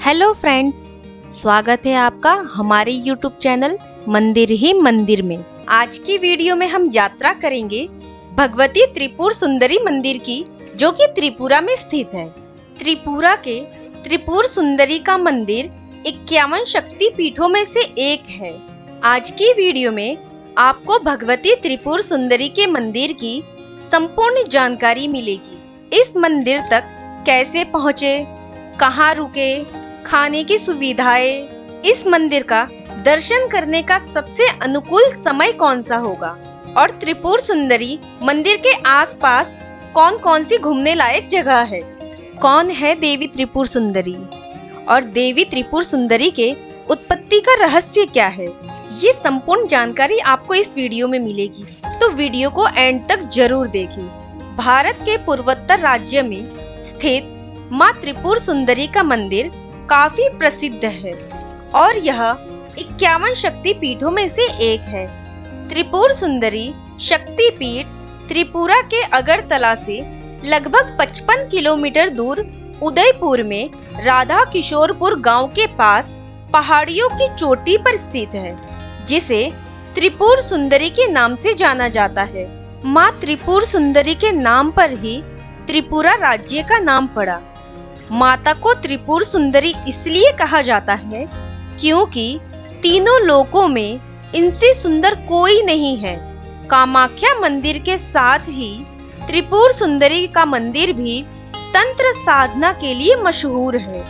Hello friends, स्वागत है आपका हमारे YouTube चैनल मंदिर ही मंदिर में। आज की वीडियो में हम यात्रा करेंगे भगवती त्रिपुर सुंदरी मंदिर की, जो कि त्रिपुरा में स्थित है। त्रिपुरा के त्रिपुर सुंदरी का मंदिर 51 शक्ति पीठों में से एक है। आज की वीडियो में आपको भगवती त्रिपुर सुंदरी के मंदिर की संपूर्ण जानकारी मिलेगी। इस मंदिर तक कैसे पहुँचे, कहाँ रुके, खाने की सुविधाएं, इस मंदिर का दर्शन करने का सबसे अनुकूल समय कौन सा होगा और त्रिपुर सुंदरी मंदिर के आसपास कौन कौन सी घूमने लायक जगह है। कौन है देवी त्रिपुर सुंदरी और देवी त्रिपुर सुंदरी के उत्पत्ति का रहस्य क्या है, ये संपूर्ण जानकारी आपको इस वीडियो में मिलेगी, तो वीडियो को एंड तक जरूर देखें। भारत के पूर्वोत्तर राज्य में स्थित माँ त्रिपुर सुंदरी का मंदिर काफी प्रसिद्ध है और यह 51 शक्ति पीठों में से एक है। त्रिपुर सुंदरी शक्ति पीठ त्रिपुरा के अगरतला से लगभग 55 किलोमीटर दूर उदयपुर में राधा किशोरपुर गांव के पास पहाड़ियों की चोटी पर स्थित है, जिसे त्रिपुर सुंदरी के नाम से जाना जाता है। माँ त्रिपुर सुंदरी के नाम पर ही त्रिपुरा राज्य का नाम पड़ा। माता को त्रिपुर सुंदरी इसलिए कहा जाता है क्योंकि तीनों लोकों में इनसे सुंदर कोई नहीं है। कामाख्या मंदिर के साथ ही त्रिपुर सुंदरी का मंदिर भी तंत्र साधना के लिए मशहूर है।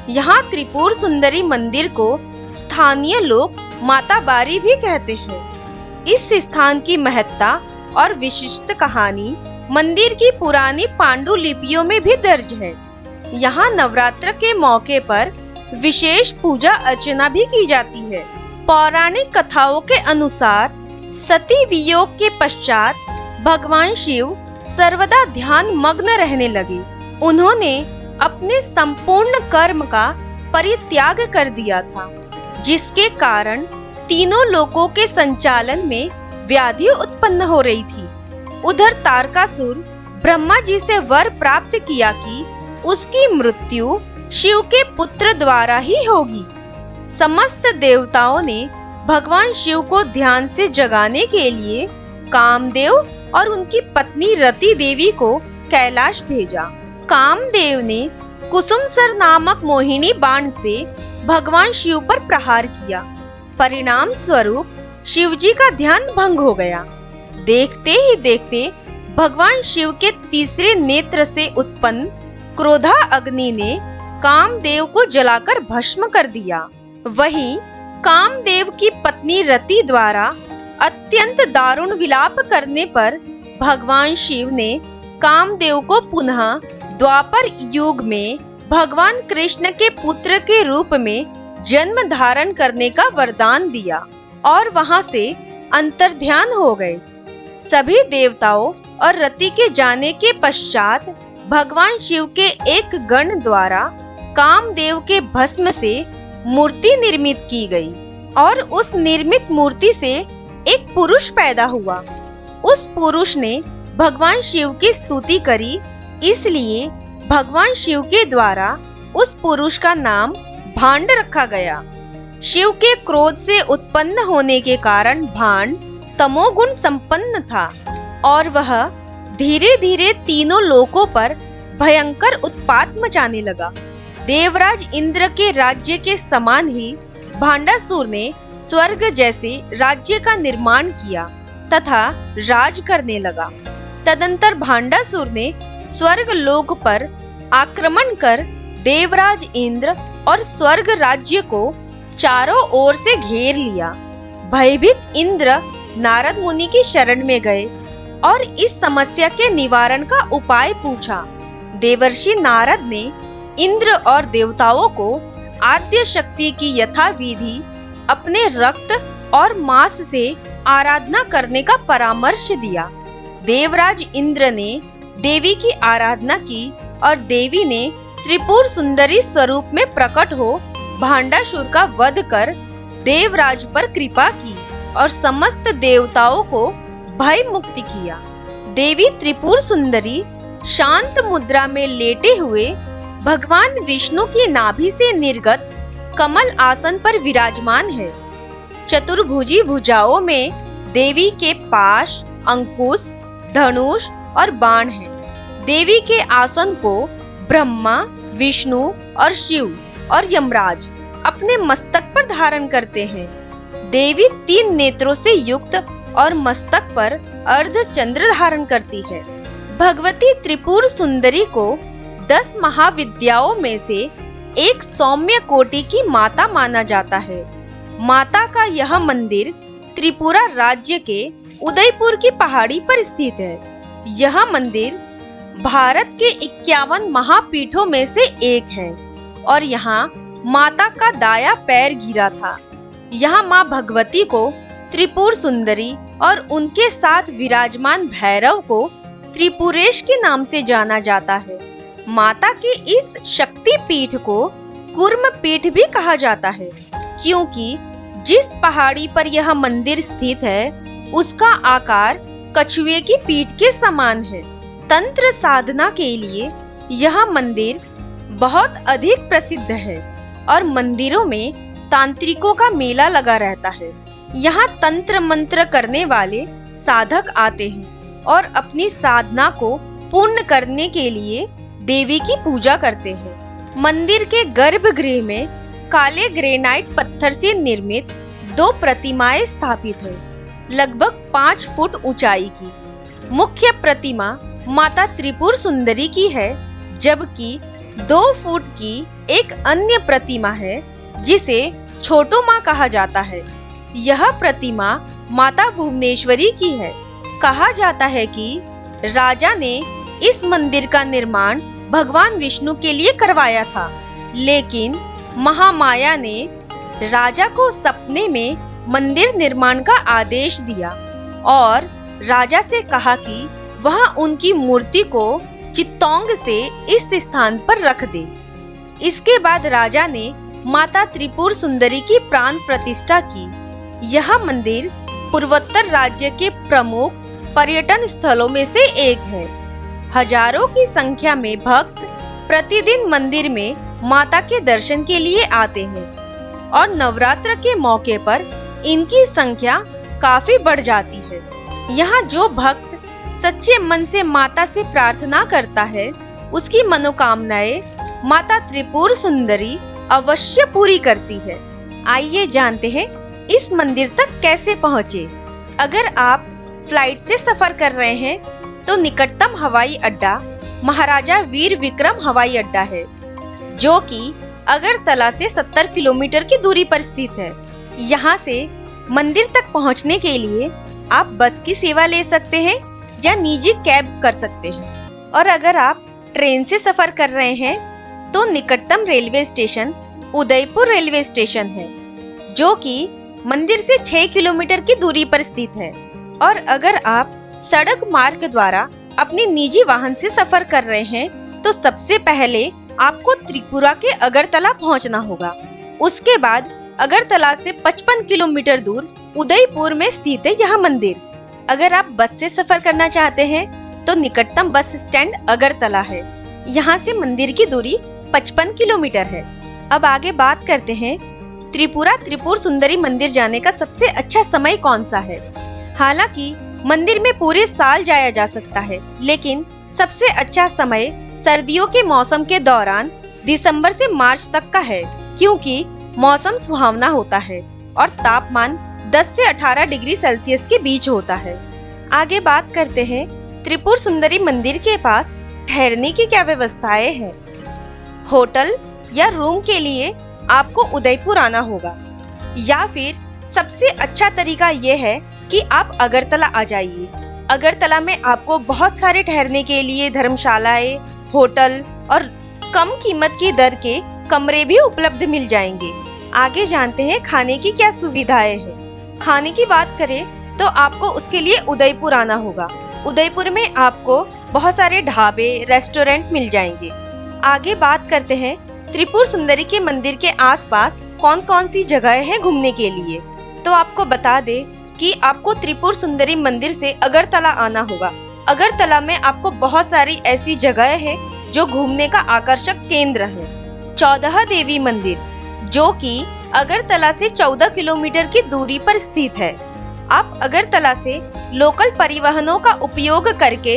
यहाँ त्रिपुर सुंदरी मंदिर को स्थानीय लोग माता बारी भी कहते हैं। इस स्थान की महत्ता और विशिष्ट कहानी मंदिर की पुरानी पांडुलिपियों में भी दर्ज है। यहाँ नवरात्र के मौके पर विशेष पूजा अर्चना भी की जाती है। पौराणिक कथाओं के अनुसार सती वियोग के पश्चात भगवान शिव सर्वदा ध्यान मग्न रहने लगे। उन्होंने अपने संपूर्ण कर्म का परित्याग कर दिया था, जिसके कारण तीनों लोकों के संचालन में व्याधि उत्पन्न हो रही थी। उधर तारकासुर ब्रह्मा जी से वर प्राप्त किया कि उसकी मृत्यु शिव के पुत्र द्वारा ही होगी। समस्त देवताओं ने भगवान शिव को ध्यान से जगाने के लिए कामदेव और उनकी पत्नी रति देवी को कैलाश भेजा। कामदेव ने कुसुमसर नामक मोहिनी बाण से भगवान शिव पर प्रहार किया। परिणाम स्वरूप शिवजी का ध्यान भंग हो गया। देखते ही देखते भगवान शिव के तीसरे नेत्र से उत्पन्न क्रोधा अग्नि ने कामदेव को जलाकर भस्म कर दिया। वहीं कामदेव की पत्नी रति द्वारा अत्यंत दारुण विलाप करने पर भगवान शिव ने कामदेव को पुनः द्वापर युग में भगवान कृष्ण के पुत्र के रूप में जन्म धारण करने का वरदान दिया और वहां से अंतर्ध्यान हो गए। सभी देवताओं और रति के जाने के पश्चात भगवान शिव के एक गण द्वारा कामदेव के भस्म से मूर्ति निर्मित की गई और उस निर्मित मूर्ति से एक पुरुष पैदा हुआ। उस पुरुष ने भगवान शिव की स्तुति करी, इसलिए भगवान शिव के द्वारा उस पुरुष का नाम भांड रखा गया। शिव के क्रोध से उत्पन्न होने के कारण भांड तमोगुण संपन्न था और वह धीरे धीरे तीनों लोकों पर भयंकर उत्पात मचाने लगा। देवराज इंद्र के राज्य के समान ही भांडासुर ने स्वर्ग जैसे राज्य का निर्माण किया तथा राज करने लगा। तदंतर भांडासुर ने स्वर्ग लोक पर आक्रमण कर देवराज इंद्र और स्वर्ग राज्य को चारों ओर से घेर लिया। भयभीत इंद्र नारद मुनि की शरण में गए और इस समस्या के निवारण का उपाय पूछा। देवर्षि नारद ने इंद्र और देवताओं को आद्य शक्ति की यथाविधि अपने रक्त और मांस से आराधना करने का परामर्श दिया। देवराज इंद्र ने देवी की आराधना की और देवी ने त्रिपुर सुंदरी स्वरूप में प्रकट हो भांडासुर का वध कर देवराज पर कृपा की और समस्त देवताओं को भय मुक्ति किया। देवी त्रिपुर सुंदरी शांत मुद्रा में लेटे हुए भगवान विष्णु की नाभि से निर्गत कमल आसन पर विराजमान है। चतुर्भुजी भुजाओं में देवी के पाश, अंकुश, धनुष और बाण हैं। देवी के आसन को ब्रह्मा, विष्णु और शिव और यमराज अपने मस्तक पर धारण करते हैं। देवी 3 नेत्रों से युक्त और मस्तक पर अर्धचंद्र धारण करती है। भगवती त्रिपुर सुंदरी को 10 महाविद्याओं में से एक सौम्य कोटि की माता माना जाता है। माता का यह मंदिर त्रिपुरा राज्य के उदयपुर की पहाड़ी पर स्थित है। यह मंदिर भारत के 51 महापीठों में से एक है और यहाँ माता का दाया पैर गिरा था। यहाँ माँ भगवती को त्रिपुर सुंदरी और उनके साथ विराजमान भैरव को त्रिपुरेश के नाम से जाना जाता है। माता के इस शक्ति पीठ को कूर्म पीठ भी कहा जाता है, क्योंकि जिस पहाड़ी पर यह मंदिर स्थित है उसका आकार कछुए की पीठ के समान है। तंत्र साधना के लिए यह मंदिर बहुत अधिक प्रसिद्ध है और मंदिरों में तांत्रिकों का मेला लगा रहता है। यहाँ तंत्र मंत्र करने वाले साधक आते हैं और अपनी साधना को पूर्ण करने के लिए देवी की पूजा करते हैं। मंदिर के गर्भगृह में काले ग्रेनाइट पत्थर से निर्मित 2 प्रतिमाएं स्थापित हैं, लगभग 5 फुट ऊंचाई की। मुख्य प्रतिमा माता त्रिपुर सुंदरी की है, जबकि 2 फुट की एक अन्य प्रतिमा है जिसे छोटो माँ कहा जाता है। यह प्रतिमा माता भुवनेश्वरी की है। कहा जाता है कि राजा ने इस मंदिर का निर्माण भगवान विष्णु के लिए करवाया था, लेकिन महामाया ने राजा को सपने में मंदिर निर्माण का आदेश दिया और राजा से कहा कि वह उनकी मूर्ति को चित्तौंग से इस स्थान पर रख दे। इसके बाद राजा ने माता त्रिपुर सुंदरी की प्राण प्रतिष्ठा की। यह मंदिर पूर्वोत्तर राज्य के प्रमुख पर्यटन स्थलों में से एक है। हजारों की संख्या में भक्त प्रतिदिन मंदिर में माता के दर्शन के लिए आते हैं और नवरात्र के मौके पर इनकी संख्या काफी बढ़ जाती है। यहाँ जो भक्त सच्चे मन से माता से प्रार्थना करता है, उसकी मनोकामनाएं माता त्रिपुर सुंदरी अवश्य पूरी करती है। आइए जानते हैं इस मंदिर तक कैसे पहुँचे। अगर आप फ्लाइट से सफर कर रहे हैं तो निकटतम हवाई अड्डा महाराजा वीर विक्रम हवाई अड्डा है, जो कि अगरतला से 70 किलोमीटर की दूरी पर स्थित है। यहाँ से मंदिर तक पहुँचने के लिए आप बस की सेवा ले सकते हैं या निजी कैब कर सकते हैं। और अगर आप ट्रेन से सफर कर रहे हैं तो निकटतम railway station Udaipur railway station है, जो कि मंदिर से 6 किलोमीटर की दूरी पर स्थित है। और अगर आप सड़क मार्ग द्वारा अपने निजी वाहन से सफर कर रहे हैं तो सबसे पहले आपको त्रिपुरा के अगरतला पहुंचना होगा। उसके बाद अगरतला से 55 किलोमीटर दूर उदयपुर में स्थित है यह मंदिर। अगर आप बस से सफर करना चाहते हैं तो निकटतम बस स्टैंड अगरतला है। यहाँ से मंदिर की दूरी 55 किलोमीटर है। अब आगे बात करते हैं त्रिपुर सुंदरी मंदिर जाने का सबसे अच्छा समय कौन सा है। हालांकि मंदिर में पूरे साल जाया जा सकता है, लेकिन सबसे अच्छा समय सर्दियों के मौसम के दौरान दिसंबर से मार्च तक का है, क्योंकि मौसम सुहावना होता है और तापमान 10 से 18 डिग्री सेल्सियस के बीच होता है। आगे बात करते हैं त्रिपुर सुंदरी मंदिर के पास ठहरने की क्या व्यवस्थाएं हैं। होटल या रूम के लिए आपको उदयपुर आना होगा, या फिर सबसे अच्छा तरीका यह है कि आप अगरतला आ जाइए। अगरतला में आपको बहुत सारे ठहरने के लिए धर्मशालाएं, होटल और कम कीमत की दर के कमरे भी उपलब्ध मिल जाएंगे। आगे जानते हैं खाने की क्या सुविधाएं हैं। खाने की बात करें तो आपको उसके लिए उदयपुर आना होगा। उदयपुर में आपको बहुत सारे ढाबे, रेस्टोरेंट मिल जाएंगे। आगे बात करते हैं त्रिपुर सुंदरी के मंदिर के आसपास कौन कौन सी जगह है घूमने के लिए। तो आपको बता दें कि आपको त्रिपुर सुंदरी मंदिर से अगरतला आना होगा। अगरतला में आपको बहुत सारी ऐसी जगह है जो घूमने का आकर्षक केंद्र है। 14 देवी मंदिर, जो कि अगरतला से 14 किलोमीटर की दूरी पर स्थित है। आप अगरतला से लोकल परिवहनों का उपयोग करके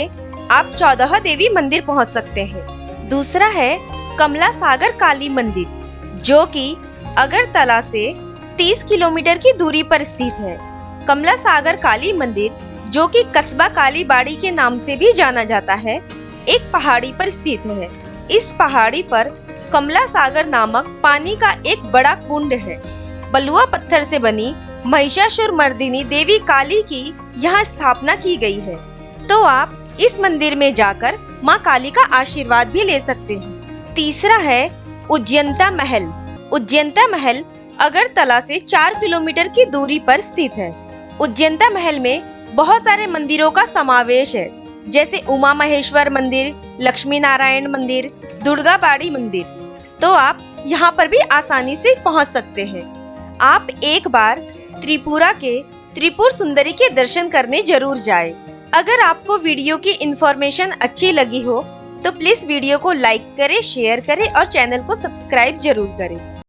आप 14 देवी मंदिर पहुंच सकते हैं। दूसरा है कमला सागर काली मंदिर, जो कि अगरतला से 30 किलोमीटर की दूरी पर स्थित है। कमला सागर काली मंदिर, जो कि कस्बा कालीबाड़ी के नाम से भी जाना जाता है, एक पहाड़ी पर स्थित है। इस पहाड़ी पर कमला सागर नामक पानी का एक बड़ा कुंड है। बलुआ पत्थर से बनी महिषासुर मर्दिनी देवी काली की यहाँ स्थापना की गई है। तो आप इस मंदिर में जाकर माँ काली का आशीर्वाद भी ले सकते हैं। तीसरा है उज्जैनता महल। उज्जैनता महल अगरतला से 4 किलोमीटर की दूरी पर स्थित है। उज्जैनता महल में बहुत सारे मंदिरों का समावेश है, जैसे उमा महेश्वर मंदिर, लक्ष्मी नारायण मंदिर, दुर्गाबाड़ी मंदिर। तो आप यहाँ पर भी आसानी से पहुँच सकते हैं। आप एक बार त्रिपुरा के त्रिपुर सुंदरी के दर्शन करने जरूर जाएं। अगर आपको वीडियो की इंफॉर्मेशन अच्छी लगी हो तो प्लीज वीडियो को लाइक करें, शेयर करें और चैनल को सब्सक्राइब जरूर करें।